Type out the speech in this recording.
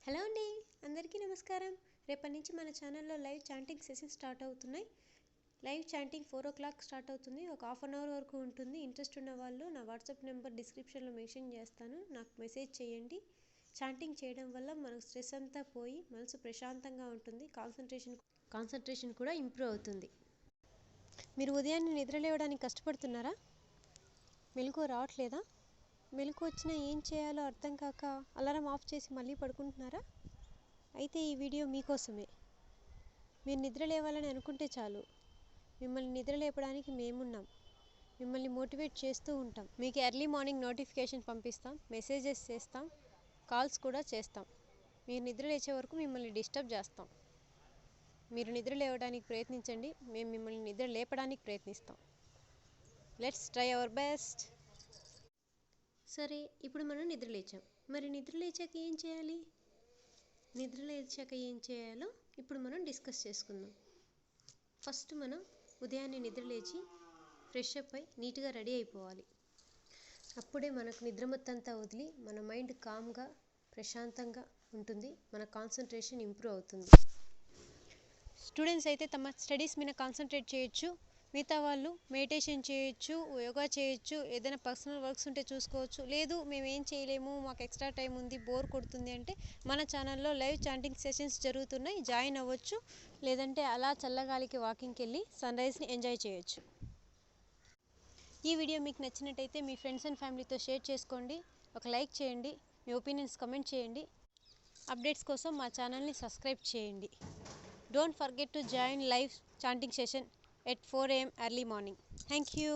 Hello అండి, అందరికీ నమస్కారం. రేపటి నుంచి మన ఛానల్లో లైవ్ చాంటింగ్ సెషన్ స్టార్ట్ అవుతున్నాయి. లైవ్ చాంటింగ్ 4 o'clock స్టార్ట్ అవుతుంది. ఒక హాఫ్ అన్ అవర్ వరకు ఉంటుంది. ఇంట్రెస్ట్ ఉన్న వాళ్ళు నా వాట్సాప్ నెంబర్ డిస్క్రిప్షన్లో మెన్షన్ చేస్తాను, నాకు మెసేజ్ చేయండి. చాంటింగ్ చేయడం వల్ల మనకు స్ట్రెస్ అంతా పోయి మనసు ప్రశాంతంగా ఉంటుంది. కాన్సన్ట్రేషన్ కూడా ఇంప్రూవ్ అవుతుంది. మీరు ఉదయాన్నే నిద్ర లేవడానికి కష్టపడుతున్నారా? మెలకువ రావట్లేదా? మెలకు వచ్చినా ఏం చేయాలో అర్థం కాక అలారం ఆఫ్ చేసి మళ్ళీ పడుకుంటున్నారా? అయితే ఈ వీడియో మీకోసమే. మీరు నిద్ర లేవాలని అనుకుంటే చాలు, మిమ్మల్ని నిద్ర లేపడానికి మేమున్నాం. మిమ్మల్ని మోటివేట్ చేస్తూ ఉంటాం. మీకు ఎర్లీ మార్నింగ్ నోటిఫికేషన్ పంపిస్తాం, మెసేజెస్ చేస్తాం, కాల్స్ కూడా చేస్తాం. మీరు నిద్ర లేచే వరకు మిమ్మల్ని డిస్టర్బ్ చేస్తాం. మీరు నిద్ర లేవడానికి ప్రయత్నించండి, మేము మిమ్మల్ని నిద్ర లేపడానికి ప్రయత్నిస్తాం. Let's try our best. సరే, ఇప్పుడు మనం నిద్ర లేచాం. మరి నిద్ర లేచాక ఏం చేయాలి? నిద్ర లేచాక ఏం చేయాలో ఇప్పుడు మనం డిస్కస్ చేసుకుందాం. ఫస్ట్ మనం ఉదయాన్నే నిద్ర లేచి ఫ్రెష్ అప్ అయి నీట్గా రెడీ అయిపోవాలి. అప్పుడే మనకు నిద్ర మొత్తంతా వదిలి మన మైండ్ కామ్గా ప్రశాంతంగా ఉంటుంది. మన కాన్సన్ట్రేషన్ ఇంప్రూవ్ అవుతుంది. స్టూడెంట్స్ అయితే తమ స్టడీస్ మీద కాన్సన్ట్రేట్ చేయొచ్చు. మిగతా వాళ్ళు మెడిటేషన్ చేయొచ్చు, యోగా చేయొచ్చు, ఏదైనా పర్సనల్ వర్క్స్ ఉంటే చూసుకోవచ్చు. లేదు మేము ఏం చేయలేము, మాకు ఎక్స్ట్రా టైం ఉంది, బోర్ కొడుతుంది అంటే మన ఛానల్లో లైవ్ చాంటింగ్ సెషన్స్ జరుగుతున్నాయి, జాయిన్ అవ్వచ్చు. లేదంటే అలా చల్లగాలికి వాకింగ్కి వెళ్ళి సన్ రైజ్ని ఎంజాయ్ చేయొచ్చు. ఈ వీడియో మీకు నచ్చినట్టయితే మీ ఫ్రెండ్స్ అండ్ ఫ్యామిలీతో షేర్ చేసుకోండి. ఒక లైక్ చేయండి, మీ ఒపీనియన్స్ కమెంట్ చేయండి. అప్డేట్స్ కోసం మా ఛానల్ని సబ్స్క్రైబ్ చేయండి. Don't forget to join live chanting session at 4 a.m. early morning. Thank you.